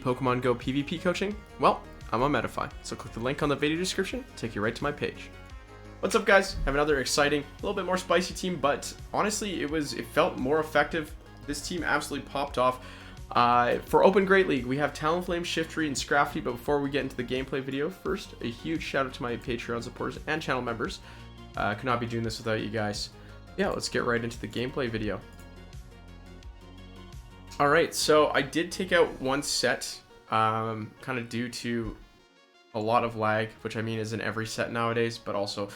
Pokemon Go PvP coaching? Well, I'm on Medify, so click the link on the video description, take you right to my page. What's up, guys? Have another exciting, a little bit more spicy team, but honestly, it felt more effective. This team absolutely popped off. For Open Great League, we have Talonflame, Sirfetch'd, and Skarmory, but before we get into the gameplay video, first, a huge shout out to my Patreon supporters and channel members. Could not be doing this without you guys. Yeah, let's get right into the gameplay video. Alright, so I did take out one set, kind of due to a lot of lag, which I mean is in every set nowadays, but also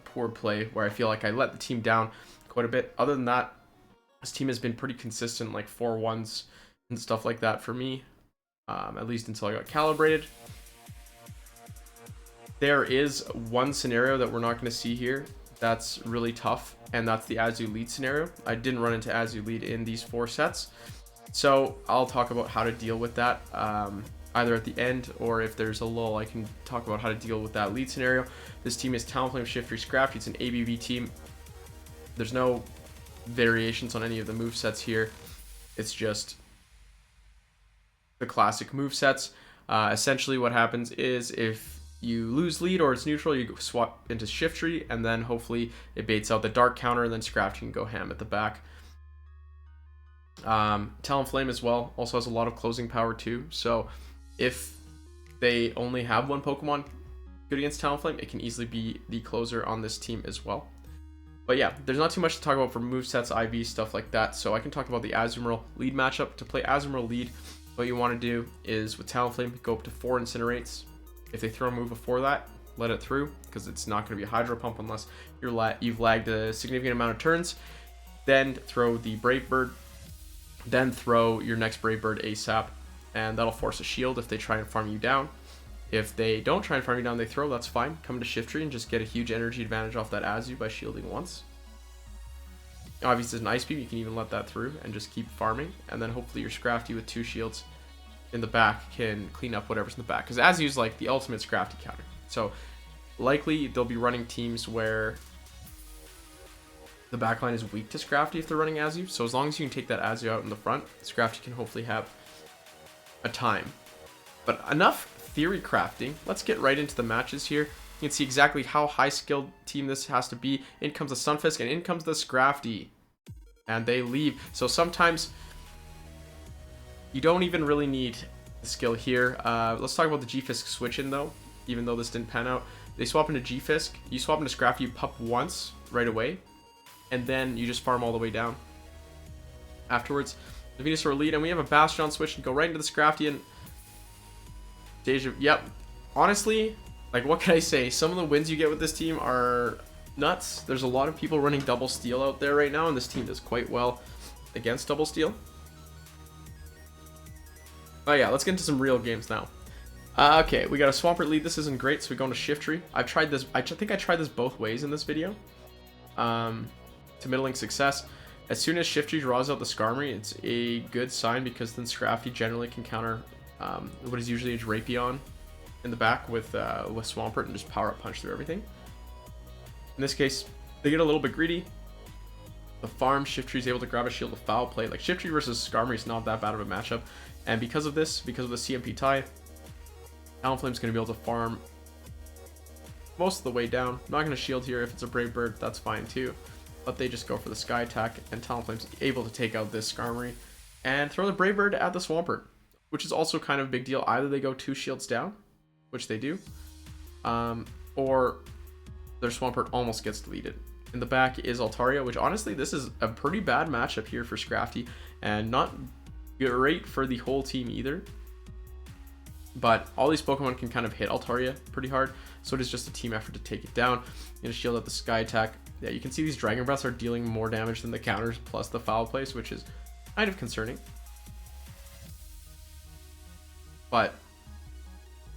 poor play, where I feel like I let the team down quite a bit. Other than that, this team has been pretty consistent, like 4-1s and stuff like that for me, at least until I got calibrated. There is one scenario that we're not going to see here that's really tough, and that's the Azu lead scenario. I didn't run into Azu lead in these 4 sets, so I'll talk about how to deal with that either at the end, or if there's a lull, I can talk about how to deal with that lead scenario. This team is Talonflame, Sirfetch'd, Skarmory. It's an ABB team. There's no variations on any of the move sets here. It's just the classic move sets. Essentially what happens is if you lose lead or it's neutral, you swap into Sirfetch'd, and then hopefully it baits out the dark counter, and then Skarmory can go ham at the back. Talonflame as well also has a lot of closing power too, so if they only have one Pokemon good against Talonflame, it can easily be the closer on this team as well. But yeah, there's not too much to talk about for movesets, IV, stuff like that, so I can talk about the Azumarill lead matchup. To play Azumarill lead, what you want to do is with Talonflame, go up to 4 Incinerates. If they throw a move before that, let it through, because it's not going to be a Hydro Pump unless you've lagged a significant amount of turns. Then throw the Brave Bird, then throw your next Brave Bird ASAP, and that'll force a shield if they try and farm you down. If they don't try and farm you down, they throw, that's fine. Come to Sirfetch'd and just get a huge energy advantage off that Azu by shielding once. Obviously, it's an Ice Beam, you can even let that through and just keep farming, and then hopefully your Skarmory with 2 shields in the back can clean up whatever's in the back, because Azu's like the ultimate Skarmory counter. So likely they'll be running teams where the backline is weak to Skarmory if they're running Azu. So as long as you can take that Azu out in the front, Skarmory can hopefully have a time. But enough theory crafting. Let's get right into the matches here. You can see exactly how high skilled team this has to be. In comes the Stunfisk and in comes the Skarmory, and they leave. So sometimes you don't even really need the skill here. Let's talk about the G-Fisk switch in though, even though this didn't pan out. They swap into G-Fisk, you swap into Skarmory, you pup once right away, and then you just farm all the way down. Afterwards, the Venusaur lead, and we have a Bastiodon switch and go right into the Skarmory and Deja. Yep. Honestly, like, what can I say? Some of the wins you get with this team are nuts. There's a lot of people running double steal out there right now, and this team does quite well against double steal. Oh yeah, let's get into some real games now. Okay, we got a Swampert lead. This isn't great, so we go into Sirfetch'd. I've tried this. I think I tried this both ways in this video. To middling success. As soon as Sirfetch'd draws out the Skarmory, it's a good sign, because then Skarmory generally can counter what is usually a Drapion in the back with Swampert and just power up punch through everything. In this case, they get a little bit greedy. The farm, Sirfetch'd is able to grab a shield with foul play. Like, Sirfetch'd versus Skarmory is not that bad of a matchup, and because of this, because of the CMP tie, Talonflame's going to be able to farm most of the way down. Not going to shield here. If it's a Brave Bird, that's fine too, but they just go for the Sky attack, and Talonflame's able to take out this Skarmory and throw the Brave Bird at the Swampert, which is also kind of a big deal. Either they go 2 shields down, which they do, or their Swampert almost gets deleted. In the back is Altaria, which honestly, this is a pretty bad matchup here for Skarmory, and not great for the whole team either. But all these Pokemon can kind of hit Altaria pretty hard, so it is just a team effort to take it down. Gonna shield out the Sky attack. Yeah, you can see these Dragon Breaths are dealing more damage than the counters plus the foul place, which is kind of concerning. But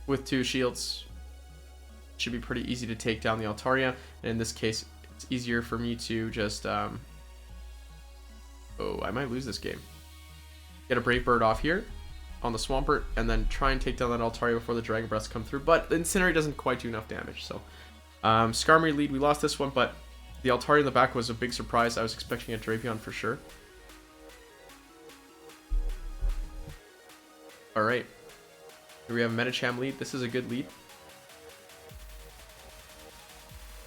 with 2 shields, it should be pretty easy to take down the Altaria. And in this case, it's easier for me to just oh, I might lose this game. Get a Brave Bird off here on the Swampert, and then try and take down that Altaria before the Dragon Breaths come through. But the Incinerate doesn't quite do enough damage. So Skarmory lead, we lost this one, but the Altaria in the back was a big surprise. I was expecting a Drapion for sure. All right. Here we have a Medicham lead. This is a good lead.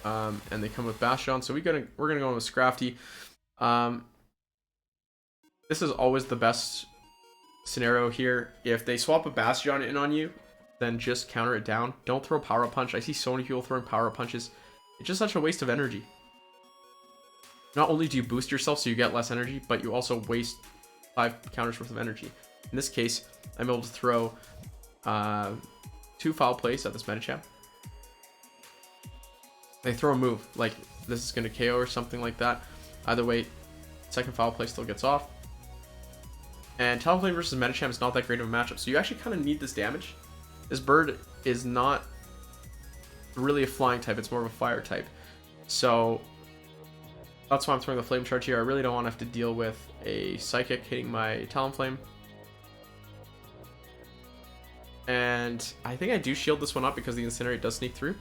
And they come with Bastiodon, so we're gonna go with Skarmory. This is always the best scenario here. If they swap a Bastiodon in on you, then just counter it down. Don't throw Power Up Punch. I see so many people throwing Power Up Punches. It's just such a waste of energy. Not only do you boost yourself so you get less energy, but you also waste 5 counters worth of energy. In this case, I'm able to throw 2 Foul Plays at this Medicham. They throw a move, like this is going to KO or something like that. Either way, second Foul Play still gets off. And Talonflame versus Medicham is not that great of a matchup, so you actually kind of need this damage. This bird is not really a flying type, it's more of a fire type. So that's why I'm throwing the Flame Charge here. I really don't want to have to deal with a Psychic hitting my Talonflame. And I think I do shield this one up because the Incinerate does sneak through.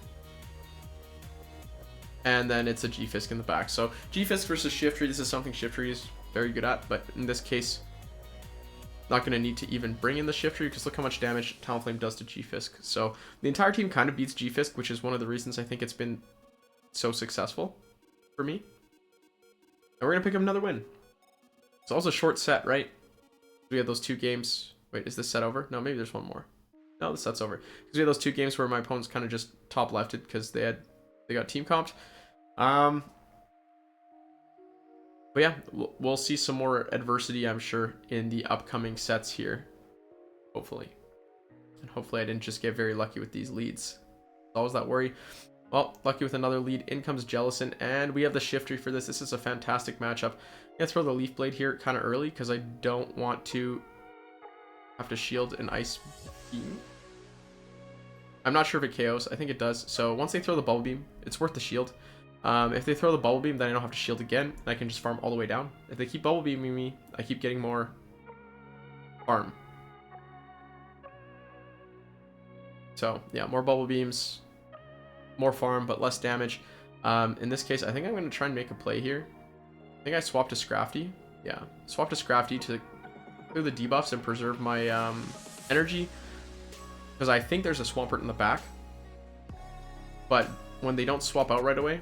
And then it's a G-Fisk in the back. So G-Fisk versus Shiftry, this is something Shiftry is very good at, but in this case, not going to need to even bring in the Shiftry because look how much damage Talonflame does to G-Fisk. So the entire team kind of beats G-Fisk, which is one of the reasons I think it's been so successful for me. And we're going to pick up another win. It's also a short set, right? We had those 2 games. Wait, is this set over? No, maybe there's one more. No, the set's over. Because we had those 2 games where my opponents kind of just top lefted because they got team comped. But yeah, we'll see some more adversity, I'm sure, in the upcoming sets here. Hopefully. And hopefully I didn't just get very lucky with these leads. There's always that worry. Well, lucky with another lead. In comes Jellicent, and we have the Shiftry for this. This is a fantastic matchup. I'm going to throw the Leaf Blade here kind of early because I don't want to have to shield an Ice Beam. I'm not sure if it KOs. I think it does. So once they throw the Bubble Beam, it's worth the shield. If they throw the Bubble Beam, then I don't have to shield again, and I can just farm all the way down. If they keep Bubble Beaming me, I keep getting more farm. So yeah, more Bubble Beams, more farm, but less damage. In this case, I think I'm going to try and make a play here. I think I swapped to Skarmory. Yeah, swapped to Skarmory to clear the debuffs and preserve my energy. Because I think there's a Swampert in the back. But when they don't swap out right away,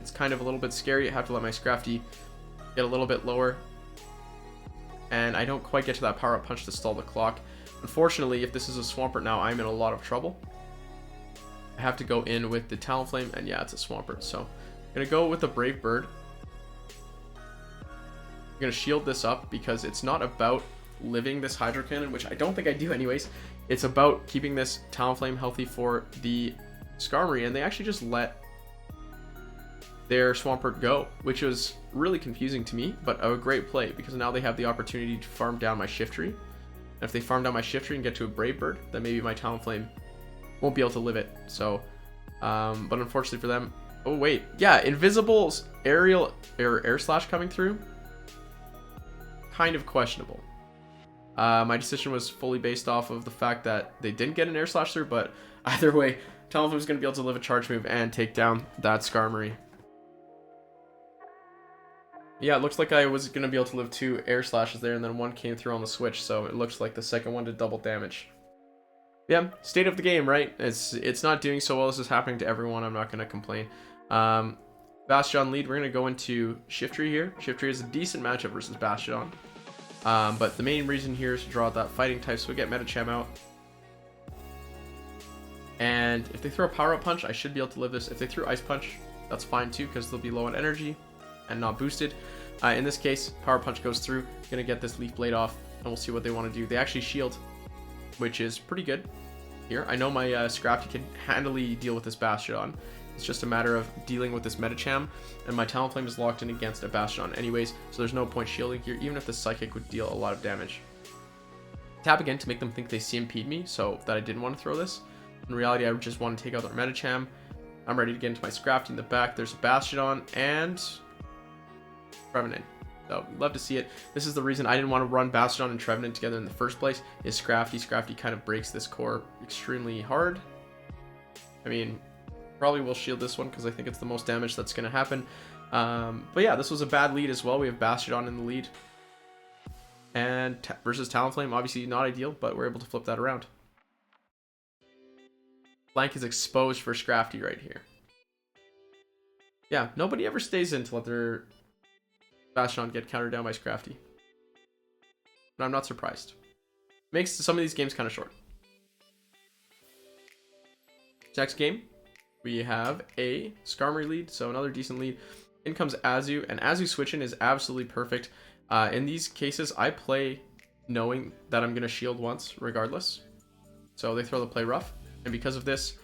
it's kind of a little bit scary. I have to let my Skarmory get a little bit lower. And I don't quite get to that Power Up Punch to stall the clock. Unfortunately, if this is a Swampert now, I'm in a lot of trouble. I have to go in with the Talonflame, and yeah, it's a Swampert. So I'm going to go with the Brave Bird. I'm going to shield this up because it's not about living this Hydro Cannon, which I don't think I do anyways. It's about keeping this Talonflame healthy for the Skarmory, and they actually just let their Swampert go, which was really confusing to me, but a great play because now they have the opportunity to farm down my Shiftry. And if they farm down my Shiftry and get to a Brave Bird, then maybe my Talonflame won't be able to live it. So, but unfortunately for them, oh wait, yeah, invisible aerial or air slash coming through, kind of questionable. My decision was fully based off of the fact that they didn't get an air slash through, but either way, Talonflame was going to be able to live a charge move and take down that Skarmory. Yeah, it looks like I was going to be able to live 2 air slashes there, and then one came through on the switch, so it looks like the second one did double damage. Yeah, state of the game, right? It's not doing so well. This is happening to everyone. I'm not going to complain. Bastiodon lead. We're going to go into Shiftry here. Shiftry is a decent matchup versus Bastiodon. But the main reason here is to draw out that fighting type, so we get Medicham out. And if they throw a Power Up Punch, I should be able to live this. If they threw Ice Punch, that's fine too, because they'll be low on energy and not boosted. In this case, Power Punch goes through. Gonna get this Leaf Blade off, and we'll see what they want to do. They actually shield, which is pretty good here. I know my Skarmory can handily deal with this Bastiodon. It's just a matter of dealing with this Medicham, and my Talonflame is locked in against a Bastiodon anyways, so there's no point shielding here, even if the Psychic would deal a lot of damage. Tap again to make them think they CMP'd me, so that I didn't want to throw this. In reality, I just want to take out their Medicham. I'm ready to get into my Skarmory in the back. There's a Bastiodon and Trevenant. So, love to see it. This is the reason I didn't want to run Bastiodon and Trevenant together in the first place, is Skarmory. Skarmory kind of breaks this core extremely hard. I mean, probably will shield this one because I think it's the most damage that's going to happen. But yeah, this was a bad lead as well. We have Bastiodon in the lead. And versus Talonflame, obviously not ideal, but we're able to flip that around. Flank is exposed for Skarmory right here. Yeah, nobody ever stays in to let their Bastiodon get countered down by Skarmory. But I'm not surprised. Makes some of these games kind of short. Next game, we have a Skarmory lead, so another decent lead. In comes Azu, and Azu switching is absolutely perfect. In these cases, I play knowing that I'm going to shield once, regardless. So they throw the play rough, and because of this,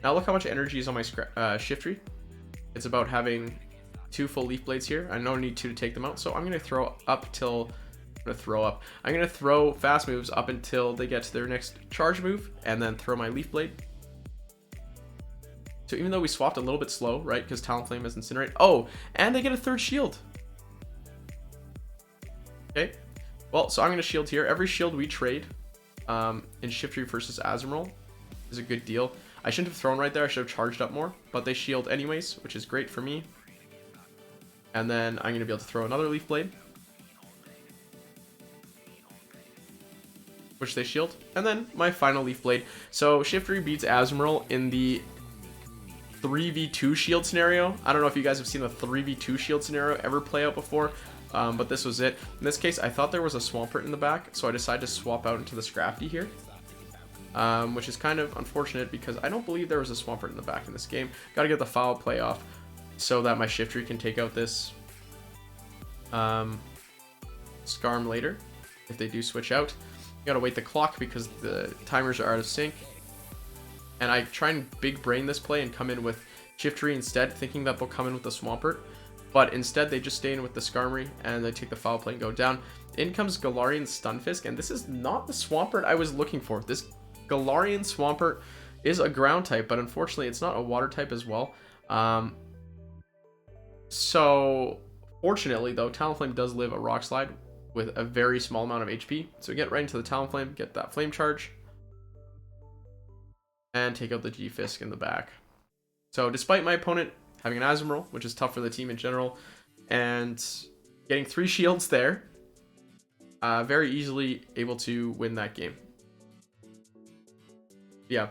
now look how much energy is on my Shiftry. It's about having 2 full Leaf Blades here. I don't need 2 to take them out, so I'm going to throw up till... I'm going to throw fast moves up until they get to their next charge move, and then throw my Leaf Blade. So even though we swapped a little bit slow, right, because Talonflame has Incinerate. Oh, and they get a 3rd shield. Okay, well, so I'm going to shield here. Every shield we trade in Shiftry versus Azumarill is a good deal. I shouldn't have thrown right there. I should have charged up more, but they shield anyways, which is great for me. And then I'm going to be able to throw another Leaf Blade, which they shield. And then my final Leaf Blade. So Shiftry beats Azumarill in the 3v2 shield scenario. I don't know if you guys have seen the 3v2 shield scenario ever play out before, but this was it. In this case, I thought there was a Swampert in the back, so I decided to swap out into the Skarmory here, which is kind of unfortunate because I don't believe there was a Swampert in the back in this game. Got to get the foul play off so that my Shiftry can take out this Skarm later if they do switch out. You got to wait the clock because the timers are out of sync. And I try and big brain this play and come in with Shiftry instead, thinking that they'll come in with the Swampert. But instead, they just stay in with the Skarmory, and they take the foul play and go down. In comes Galarian Stunfisk, and this is not the Swampert I was looking for. This Galarian Swampert is a ground type, but unfortunately, it's not a water type as well. So, fortunately, though, Talonflame does live a Rock Slide with a very small amount of HP. So get right into the Talonflame, get that Flame Charge, and take out the G-Fisk in the back. So despite my opponent having an Azumarill, which is tough for the team in general, and getting 3 shields there, very easily able to win that game. Yeah,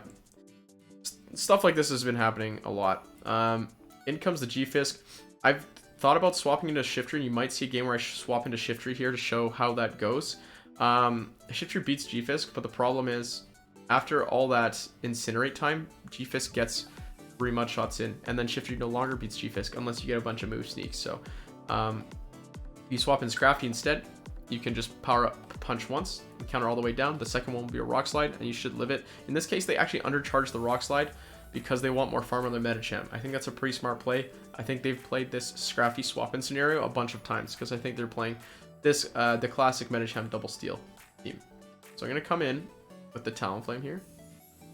stuff like this has been happening a lot. In comes the G-Fisk. I've thought about swapping into Shiftry, and you might see a game where I swap into Shiftry here to show how that goes. Shiftry beats G-Fisk, but the problem is, after all that Incinerate time, G-Fisk gets 3 mud shots in, and then Shiftry no longer beats G-Fisk unless you get a bunch of move sneaks. So if you swap in Skarmory instead, you can just power up punch once and counter all the way down. The second one will be a Rock Slide, and you should live it. In this case, they actually undercharge the Rock Slide because they want more farm on their Medicham. I think that's a pretty smart play. I think they've played this Skarmory swap-in scenario a bunch of times because I think they're playing this the classic Medicham double steal team. So I'm going to come in with the Talonflame here,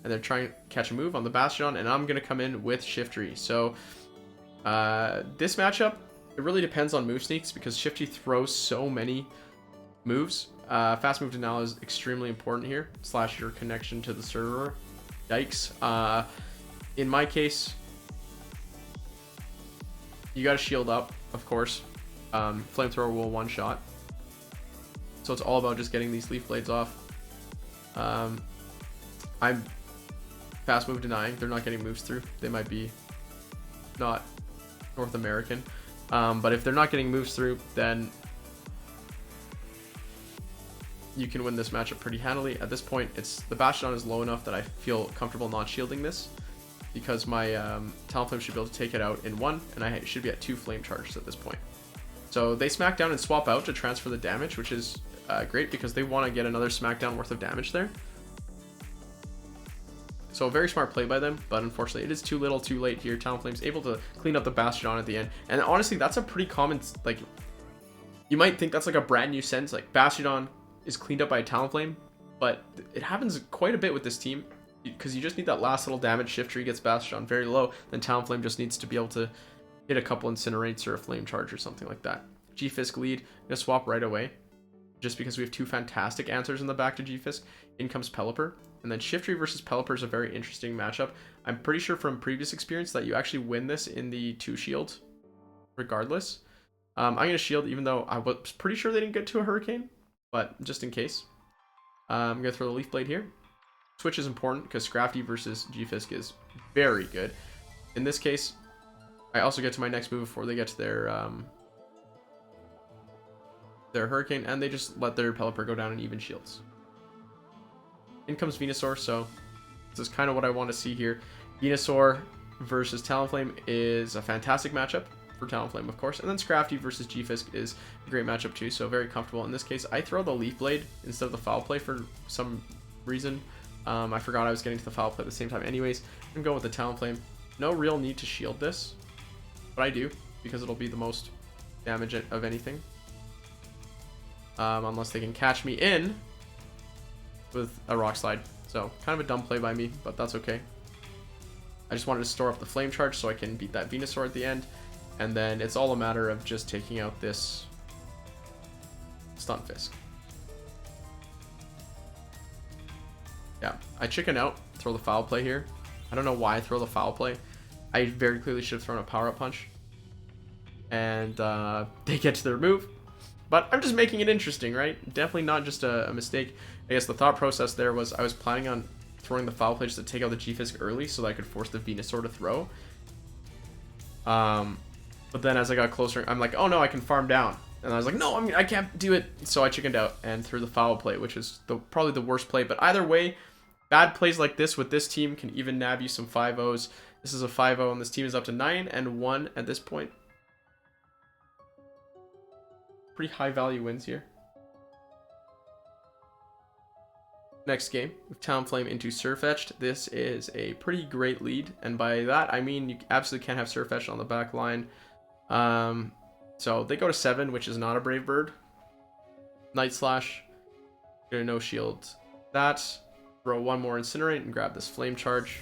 and they're trying to catch a move on the Bastiodon, and I'm going to come in with Shiftry. So this matchup, it really depends on move sneaks because Shiftry throws so many moves. Fast move denial is extremely important here, / your connection to the server. Yikes. In my case, you got to shield up, of course. Flamethrower will one-shot. So it's all about just getting these Leaf Blades off. I'm fast move denying. They're not getting moves through. They might be not North American. But if they're not getting moves through, then you can win this matchup pretty handily. At this point, the Bastiodon is low enough that I feel comfortable not shielding this because my Talonflame should be able to take it out in 1, and I should be at 2 Flame Charges at this point. So they smack down and swap out to transfer the damage, which is great because they want to get another smackdown worth of damage there. So a very smart play by them, but unfortunately it is too little too late here. Talonflame's able to clean up the Bastiodon at the end. And honestly, that's a pretty common, like, you might think that's like a brand new sense, like Bastiodon is cleaned up by a Talonflame, but it happens quite a bit with this team because you just need that last little damage. Shiftry gets Bastiodon very low, then Talonflame just needs to be able to hit a couple Incinerates or a Flame Charge or something like that. G-Fisk lead, I'm gonna swap right away just because we have 2 fantastic answers in the back to G-Fisk. In comes Pelipper. And then Shiftry versus Pelipper is a very interesting matchup. I'm pretty sure from previous experience that you actually win this in the 2 shield regardless. I'm going to shield even though I was pretty sure they didn't get to a Hurricane. but just in case. I'm going to throw the Leaf Blade here. Switch is important because Skrafty versus G-Fisk is very good. In this case, I also get to my next move before they get to their Hurricane, and they just let their Pelipper go down in even shields. In comes Venusaur, so this is kind of what I want to see here. Venusaur versus Talonflame is a fantastic matchup for Talonflame, of course, and then Skrafty versus G-Fisk is a great matchup too, so very comfortable. In this case, I throw the Leaf Blade instead of the Foul Play for some reason. I forgot I was getting to the Foul Play at the same time anyways. I'm going with the Talonflame. No real need to shield this, but I do, because it'll be the most damage of anything. Unless they can catch me in with a Rock Slide. So, kind of a dumb play by me, but that's okay. I just wanted to store up the Flame Charge so I can beat that Venusaur at the end. And then it's all a matter of just taking out this Stunfisk. Yeah, I chicken out, throw the Foul Play here. I don't know why I throw the Foul Play. I very clearly should have thrown a Power Up Punch. And they get to their move. But I'm just making it interesting, right? Definitely not just a mistake. I guess the thought process there was I was planning on throwing the Foul Play just to take out the G-Fisk early so that I could force the Venusaur to throw. But then as I got closer, I'm like, oh no, I can farm down. And I was like, no, I can't do it. So I chickened out and threw the Foul Play, which is probably the worst play. But either way, bad plays like this with this team can even nab you some 5-0s. This is a 5-0, and this team is up to 9-1 at this point. Pretty high value wins here. Next game, with Talonflame into Sirfetch'd. This is a pretty great lead, and by that I mean you absolutely can't have Sirfetch'd on the back line. So they go to 7, which is not a Brave Bird. Night Slash, gonna no shield that. Throw one more Incinerate and grab this Flame Charge.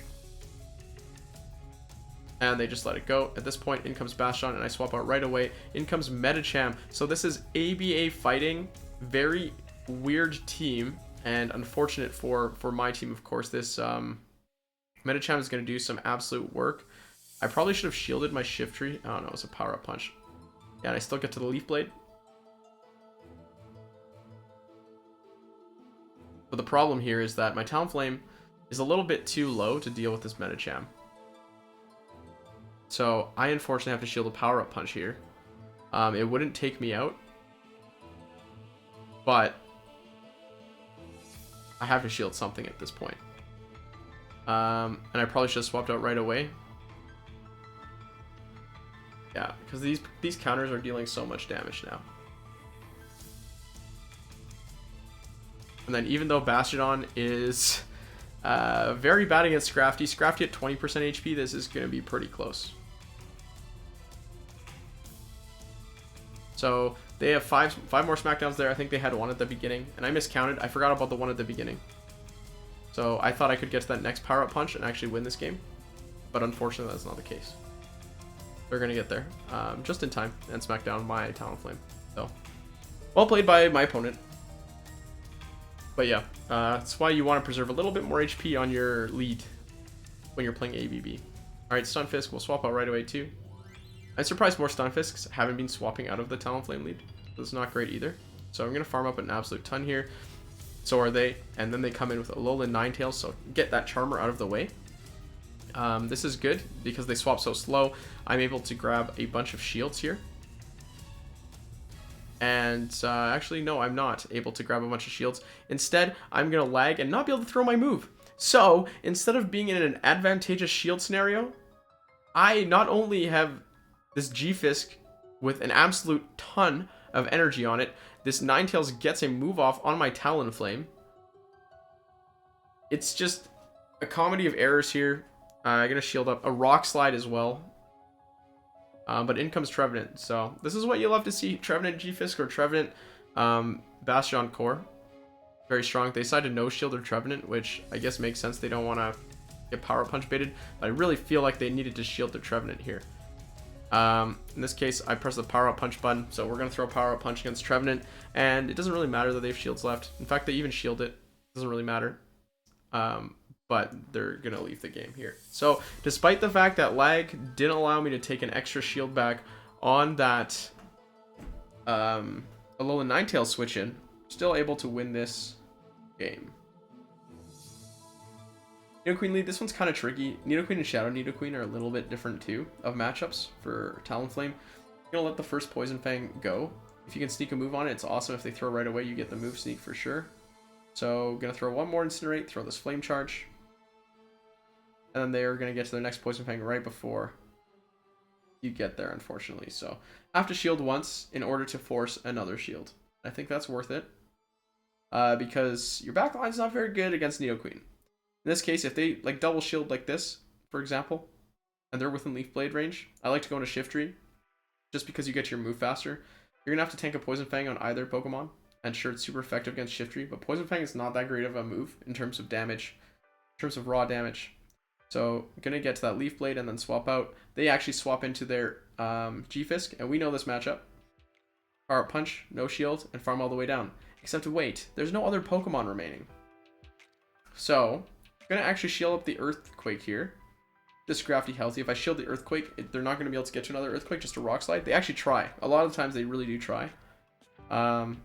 And they just let it go. At this point, in comes Bastiodon, and I swap out right away. In comes Medicham. So this is ABA fighting. Very weird team, and unfortunate for my team, of course. This Medicham is going to do some absolute work. I probably should have shielded my Shiftry. Oh no, it's a Power Up Punch. Yeah, and I still get to the Leaf Blade. But the problem here is that my Talonflame is a little bit too low to deal with this Medicham. So I unfortunately have to shield a Power Up Punch here. It wouldn't take me out, but I have to shield something at this point. And I probably should have swapped out right away. Yeah, because these counters are dealing so much damage now. And then even though Bastiodon is very bad against Skrafty at 20% HP, this is going to be pretty close. So they have five more Smackdowns there. I think they had one at the beginning, and I miscounted. I forgot about the one at the beginning. So I thought I could get to that next Power Up Punch and actually win this game, but unfortunately that's not the case. They're going to get there just in time and smack down my Talonflame. So well played by my opponent. But yeah, that's why you want to preserve a little bit more HP on your lead when you're playing ABB. Alright, Stunfisk, we'll swap out right away too. I'm surprised more Stunfisks haven't been swapping out of the Talonflame lead. That's not great either. So I'm going to farm up an absolute ton here. So are they. And then they come in with a Alolan Ninetales, so get that Charmer out of the way. This is good because they swap so slow. I'm able to grab a bunch of shields here. And actually, no, I'm not able to grab a bunch of shields. Instead, I'm going to lag and not be able to throw my move. So instead of being in an advantageous shield scenario, I not only have this G-Fisk with an absolute ton of energy on it, this Ninetales gets a move off on my Talonflame. It's just a comedy of errors here. I'm going to shield up a Rock Slide as well. But in comes Trevenant. So this is what you love to see. Trevenant G-Fisk or Trevenant Bastiodon Core. Very strong. They decided to no shield their Trevenant, which I guess makes sense. They don't want to get Power Punch baited. But I really feel like they needed to shield their Trevenant here. In this case, I press the Power Up Punch button. So we're going to throw Power Up Punch against Trevenant. And it doesn't really matter that they have shields left. In fact, they even shield it. Doesn't really matter. But they're going to leave the game here. So despite the fact that lag didn't allow me to take an extra shield back on that Alolan Ninetales switch in, still able to win this game. Nidoqueen lead, this one's kind of tricky. Nidoqueen and Shadow Nidoqueen are a little bit different too of matchups for Talonflame. I'm gonna let the first Poison Fang go. If you can sneak a move on it, it's awesome. If they throw right away, you get the move sneak for sure. So gonna throw one more Incinerate, throw this Flame Charge. And then they're gonna get to their next Poison Fang right before you get there, unfortunately. So I have to shield once in order to force another shield. I think that's worth it. Because your backline's not very good against Nidoqueen. In this case, if they like double shield like this, for example, and they're within Leaf Blade range, I like to go into Shiftry, just because you get your move faster. You're gonna have to tank a Poison Fang on either Pokemon, and sure, it's super effective against Shiftry, but Poison Fang is not that great of a move in terms of damage, in terms of raw damage. So I'm gonna get to that Leaf Blade and then swap out. They actually swap into their G-Fisk, and we know this matchup. Power Up Punch, no shield, and farm all the way down. Except wait, there's no other Pokemon remaining. So I'm gonna actually shield up the Earthquake here. This Scrafty healthy. If I shield the Earthquake, they're not gonna be able to get to another Earthquake, just a Rock Slide. They actually try. A lot of times they really do try. But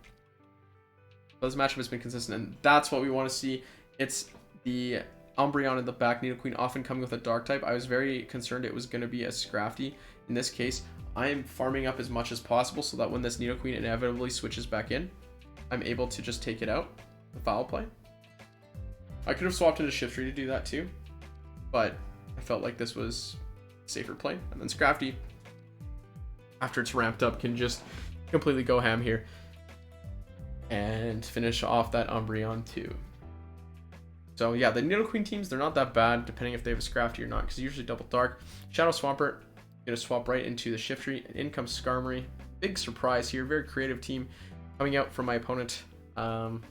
this matchup has been consistent, and that's what we want to see. It's the Umbreon in the back, Nidoqueen often coming with a Dark type. I was very concerned it was going to be a Scrafty. In this case, I am farming up as much as possible so that when this Nidoqueen inevitably switches back in, I'm able to just take it out. The Foul Play. I could have swapped into Shiftry to do that too, but I felt like this was a safer play. And then Scrafty, after it's ramped up, can just completely go ham here and finish off that Umbreon too. So yeah, the Nidoqueen teams, they're not that bad, depending if they have a Scrafty or not, because usually double Dark. Shadow Swampert, gonna swap right into the Shiftry, and in comes Skarmory. Big surprise here, very creative team coming out from my opponent. Gonna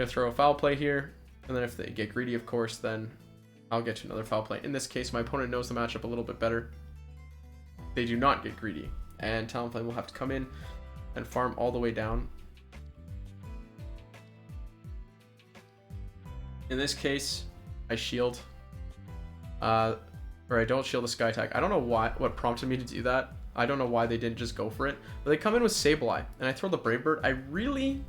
throw a Foul Play here, and then if they get greedy, of course, then I'll get to another Foul Play. In this case, my opponent knows the matchup a little bit better. They do not get greedy, and Talonflame will have to come in and farm all the way down. In this case, I shield, or I don't shield the Sky Attack. I don't know what prompted me to do that. I don't know why they didn't just go for it. But they come in with Sableye, and I throw the Brave Bird. I really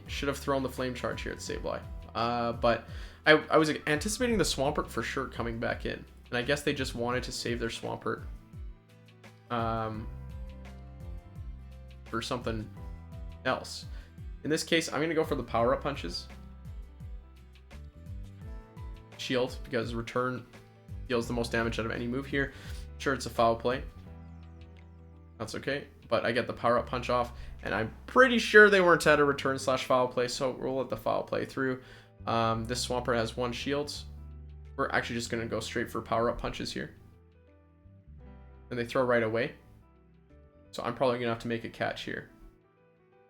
should have thrown the Flame Charge here at Sableye. But I was anticipating the Swampert for sure coming back in. And I guess they just wanted to save their Swampert for something else. In this case, I'm going to go for the Power Up Punches. Shield, because return deals the most damage out of any move here. Sure, it's a Foul Play. That's okay. But I get the Power Up Punch off, and I'm pretty sure they weren't at a return / Foul Play, so we'll let the Foul Play through. This Swampert has 1 shield. We're actually just going to go straight for Power Up Punches here. And they throw right away. So I'm probably going to have to make a catch here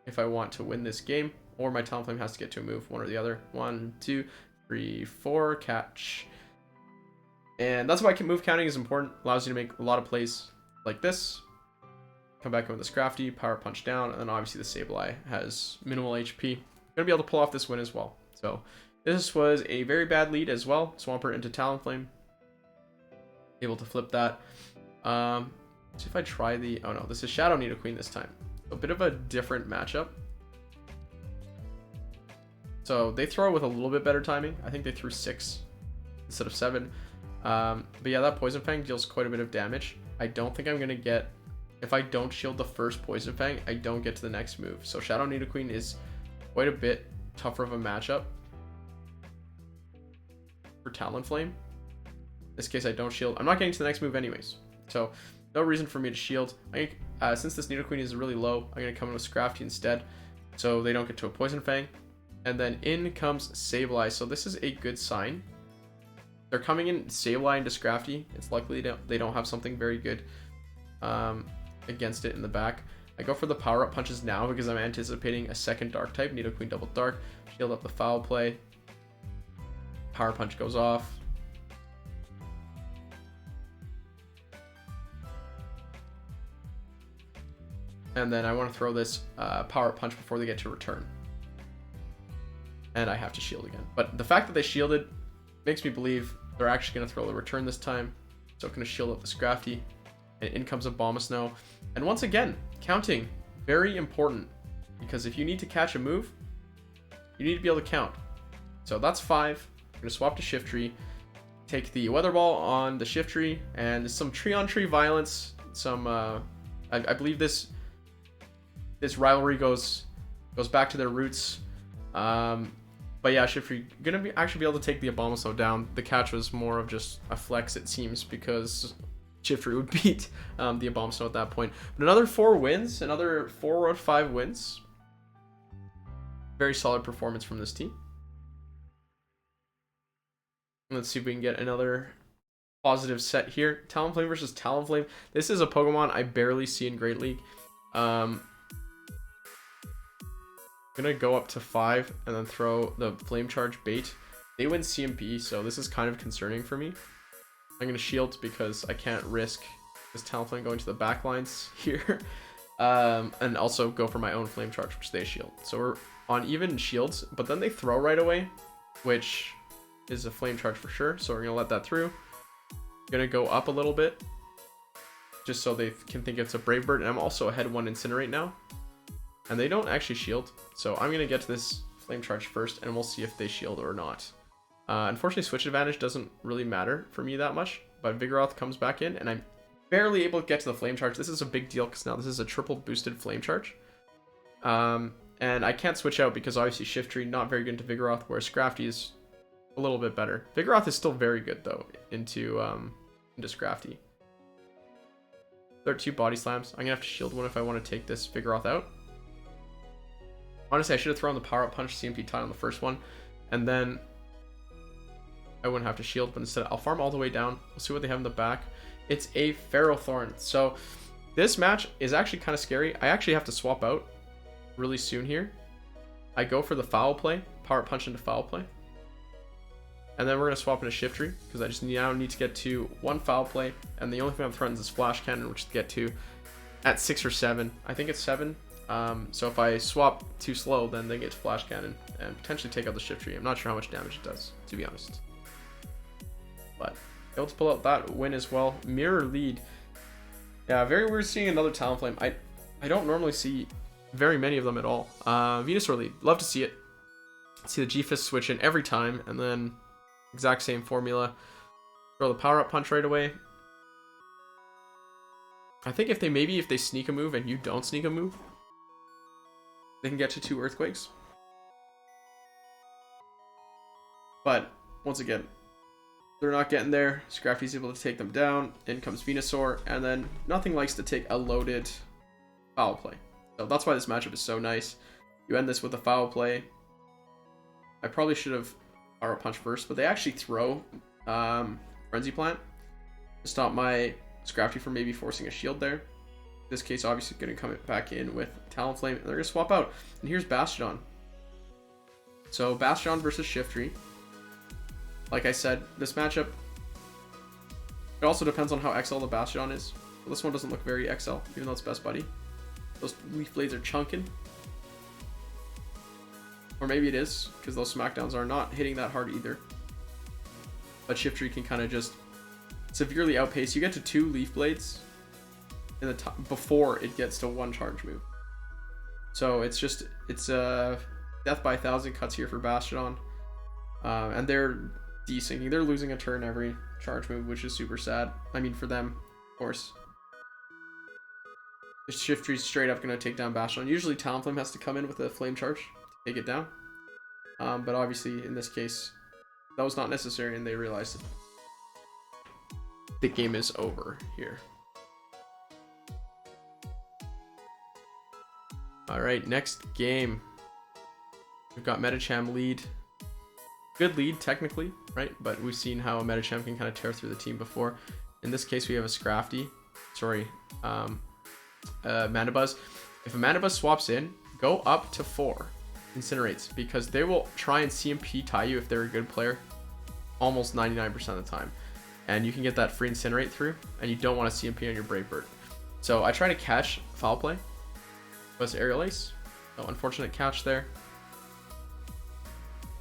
if I want to win this game, or my Talonflame has to get to a move, one or the other. 1, 2, 3, 4, catch. And that's why move counting is important. Allows you to make a lot of plays like this. Come back in with the Scrafty, Power Punch down, and then obviously the Sableye has minimal HP. Gonna be able to pull off this win as well. So this was a very bad lead as well. Swampert into Talonflame. Able to flip that. See if I try the... Oh no, this is Shadow Nidoqueen this time. A bit of a different matchup. So they throw with a little bit better timing. I think they threw 6 instead of 7. But yeah, that Poison Fang deals quite a bit of damage. I don't think I'm going to get... If I don't shield the first Poison Fang, I don't get to the next move. So Shadow Nidoqueen is quite a bit tougher of a matchup for Talonflame. In this case, I don't shield. I'm not getting to the next move anyways. So no reason for me to shield. I think, since this Nidoqueen is really low, I'm going to come in with Scrafty instead. So they don't get to a Poison Fang. And then in comes Sableye. So this is a good sign. They're coming in Sableye into Scrafty. It's likely they don't have something very good against it in the back. I go for the Power Up Punches now because I'm anticipating a second Dark type. Nidoqueen double Dark. Shield up the Foul Play. Power Punch goes off. And then I want to throw this Power Up Punch before they get to return. And I have to shield again. But the fact that they shielded makes me believe they're actually going to throw the return this time. So I'm going to shield up the Scrafty. And in comes a Abomasnow. And once again, counting, very important. because if you need to catch a move, you need to be able to count. So that's 5. I'm going to swap to Shiftry, take the Weather Ball on the Shiftry, and some tree-on-tree violence. Some, I believe this rivalry goes back to their roots. But yeah, Shiftry gonna actually be able to take the Abomasnow down. The catch was more of just a flex, it seems, because Shiftry would beat the Abomasnow at that point. But another 4 wins, another 4 out of 5 wins. Very solid performance from this team. Let's see if we can get another positive set here. Talonflame versus Talonflame. This is a Pokemon I barely see in Great League. I'm gonna go up to 5 and then throw the Flame Charge bait. They win CMP, so this is kind of concerning for me. I'm gonna shield because I can't risk this Talonflame going to the back lines here. And also go for my own Flame Charge, which they shield. So we're on even shields, but then they throw right away, which is a Flame Charge for sure. So we're gonna let that through. Gonna go up a little bit, just so they can think it's a Brave Bird. And I'm also ahead 1 Incinerate now. And they don't actually shield, so I'm going to get to this Flame Charge first, and we'll see if they shield or not. Unfortunately, Switch Advantage doesn't really matter for me that much, but Vigoroth comes back in, and I'm barely able to get to the Flame Charge. This is a big deal, because now this is a triple boosted Flame Charge. And I can't switch out, because obviously Shiftry not very good into Vigoroth, whereas Scrafty is a little bit better. Vigoroth is still very good, though, into Scrafty. There are 2 Body Slams. I'm going to have to shield one if I want to take this Vigoroth out. Honestly, I should have thrown the Power Up Punch CMP tie on the first one, and then I wouldn't have to shield, but instead I'll farm all the way down. We'll see what they have in the back. It's a Ferrothorn. So this match is actually kind of scary. I actually have to swap out really soon here. I go for the Foul Play, Power Up Punch into Foul Play. And then we're going to swap into Shiftry, because I just now need to get to 1 Foul Play, and the only thing I'm threatened is Flash Cannon, which to get to at 6 or 7. I think it's 7. So if I swap too slow, then they get to Flash Cannon and potentially take out the Shiftry. I'm not sure how much damage it does, to be honest. But able to pull out that win as well. Mirror Lead. Yeah, very weird seeing another Talonflame. I don't normally see very many of them at all. Venusaur Lead. Love to see it. See the G-Fist switch in every time, and then exact same formula. Throw the Power Up Punch right away. I think if they sneak a move and you don't sneak a move, they can get to 2 Earthquakes. But once again, they're not getting there. Scrafty's able to take them down. In comes Venusaur, and then nothing likes to take a loaded Foul Play. So that's why this matchup is so nice. You end this with a Foul Play. I probably should have Power Punch first, but they actually throw Frenzy Plant to stop my Scrafty from maybe forcing a shield there. In this case, obviously going to come back in with Talonflame, and they're going to swap out. And here's Bastiodon. So Bastiodon versus Shiftry. Like I said, this matchup, it also depends on how XL the Bastiodon is. But this one doesn't look very XL, even though it's Best Buddy. Those Leaf Blades are chunking. Or maybe it is, because those Smackdowns are not hitting that hard either. But Shiftry can kind of just severely outpace. You get to 2 Leaf Blades in the before it gets to 1 charge move. So it's death by 1,000 cuts here for Bastiodon. And they're desyncing. They're losing a turn every charge move, which is super sad. I mean, for them, of course. The Shiftry's straight up going to take down Bastiodon. Usually Talonflame has to come in with a Flame Charge to take it down. But obviously, in this case, that was not necessary, and they realized the game is over here. Alright, next game. We've got Medicham lead. Good lead, technically, right? But we've seen how a Medicham can kind of tear through the team before. In this case, we have a Scrafty. Sorry, Mandibuzz. If a Mandibuzz swaps in, go up to 4 Incinerates, because they will try and CMP tie you if they're a good player almost 99% of the time. And you can get that free Incinerate through, and you don't want to CMP on your Brave Bird. So I try to catch Foul Play. Was Aerial Ace. So unfortunate catch there.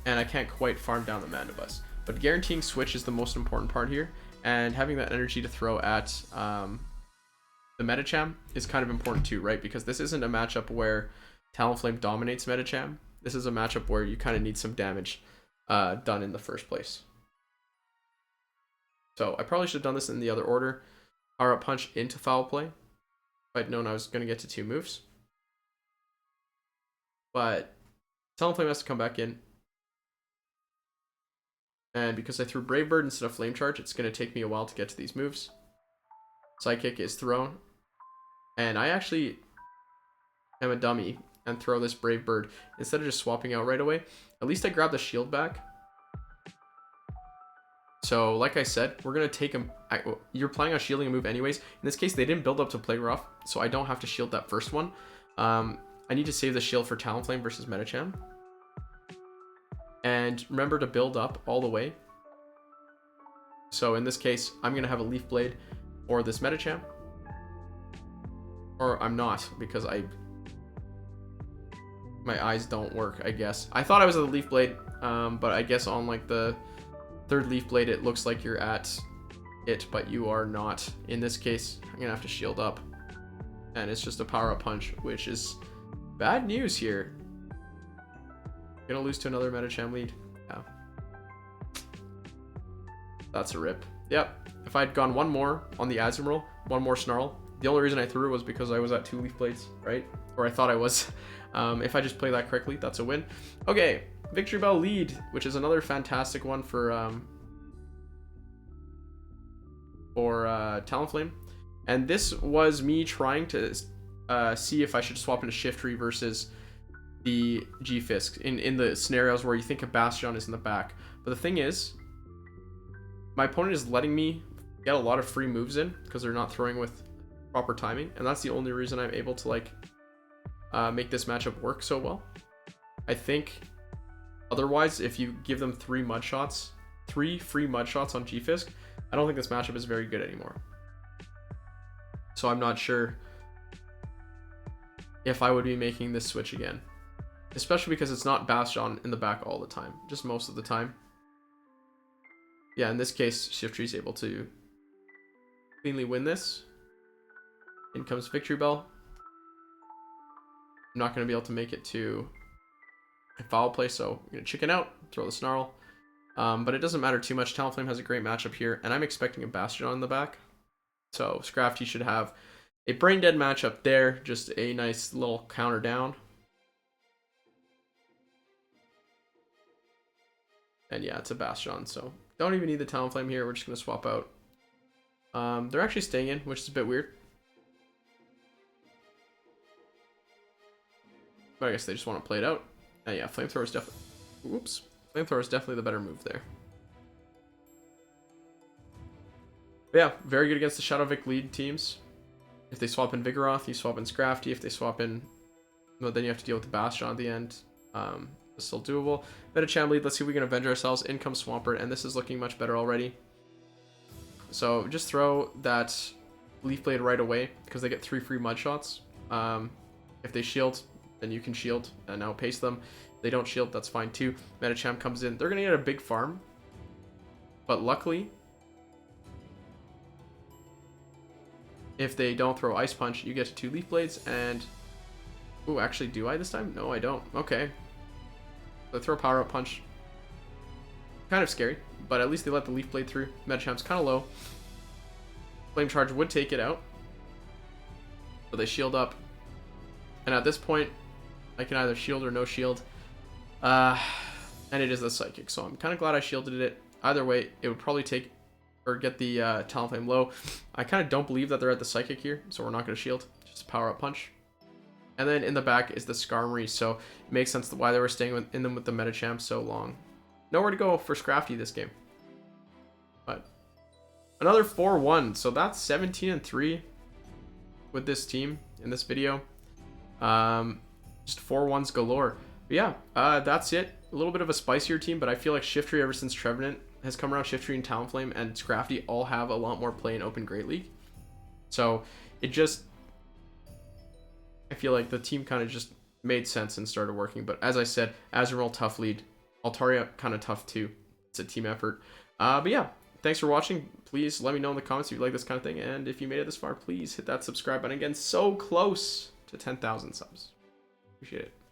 And I can't quite farm down the Mandibuzz. But guaranteeing switch is the most important part here. And having that energy to throw at the Medicham is kind of important too, right? Because this isn't a matchup where Talonflame dominates Medicham, this is a matchup where you kind of need some damage done in the first place. So I probably should have done this in the other order. Power Up Punch into Foul Play. If I'd known I was going to get to 2 moves. But Talonflame has to come back in. And because I threw Brave Bird instead of Flame Charge, it's going to take me a while to get to these moves. Psychic is thrown. And I actually am a dummy and throw this Brave Bird instead of just swapping out right away. At least I grab the shield back. So, like I said, we're going to take him. You're planning on shielding a move anyways. In this case, they didn't build up to play rough, so I don't have to shield that first one. I need to save the shield for Talonflame versus Medicham. And remember to build up all the way. So, in this case, I'm going to have a Leaf Blade for this Medicham. Or I'm not, because my eyes don't work, I guess. I thought I was at the Leaf Blade, but I guess on like the 3rd Leaf Blade, it looks like you're at it, but you are not. In this case, I'm gonna have to shield up, and it's just a Power Up Punch, which is bad news here. Gonna lose to another Medicham lead. Yeah, that's a rip. Yep. If I'd gone one more on the Azumarill, one more Snarl. The only reason I threw was because I was at 2 Leaf Blades, right? Or I thought I was. If I just play that correctly, that's a win. Okay. Victreebel lead, which is another fantastic one for Talonflame. And this was me trying to see if I should swap into Shiftry versus the G-Fisk in the scenarios where you think a Bastiodon is in the back. But the thing is, my opponent is letting me get a lot of free moves in because they're not throwing with proper timing, and that's the only reason I'm able to like make this matchup work so well. I think otherwise, if you give them 3 free mud shots on G-Fisk, I don't think this matchup is very good anymore. So I'm not sure if I would be making this switch again, especially because it's not Bastiodon in the back all the time, just most of the time. Yeah, in this case, Shiftry is able to cleanly win this. In comes Victreebel. I'm not going to be able to make it to a foul play, so I'm going to chicken out, throw the Snarl. But it doesn't matter too much. Talonflame has a great matchup here, and I'm expecting a Bastiodon in the back. So Skarmory should have a brain dead matchup there, just a nice little counter down. And yeah, it's a Bastiodon, so don't even need the Talonflame here. We're just going to swap out. They're actually staying in, which is a bit weird. But I guess they just want to play it out. And yeah, Flamethrower is definitely... Oops. Flamethrower is definitely the better move there. But yeah, very good against the Shadow Vic lead teams. If they swap in Vigoroth, you swap in Skarmory. If they swap in... Well, then you have to deal with the Bastiodon at the end. It's still doable. Medicham lead. Let's see if we can avenge ourselves. In comes Swampert, and this is looking much better already. So just throw that Leaf Blade right away, because they get 3 free mud shots. If they shield, then you can shield and outpace them. If they don't shield, that's fine too. Medicham comes in. They're going to get a big farm. But luckily, if they don't throw Ice Punch, you get to 2 Leaf Blades and... Ooh, actually, do I this time? No, I don't. Okay. So throw Power Up Punch. Kind of scary, but at least they let the Leaf Blade through. Medicham's kind of low. Flame Charge would take it out. So they shield up. And at this point, I can either shield or no shield. And it is the Psychic, so I'm kind of glad I shielded it. Either way, it would probably take or get the Talonflame low. I kind of don't believe that they're at the Psychic here, so we're not going to shield. Just a Power Up Punch. And then in the back is the Skarmory, so it makes sense why they were staying in them with the Medicham so long. Nowhere to go for Skarmory this game. But another 4-1, so that's 17-3 with this team in this video. Just 4-1s galore. But yeah, that's it. A little bit of a spicier team, but I feel like Shiftry ever since Trevenant has come around, Shiftry and Talonflame and Skarmory all have a lot more play in Open Great League. So it just... I feel like the team kind of just made sense and started working. But as I said, Azumarill tough lead. Altaria kind of tough too. It's a team effort. But yeah, thanks for watching. Please let me know in the comments if you like this kind of thing. And if you made it this far, please hit that subscribe button. Again, so close to 10,000 subs. Appreciate it.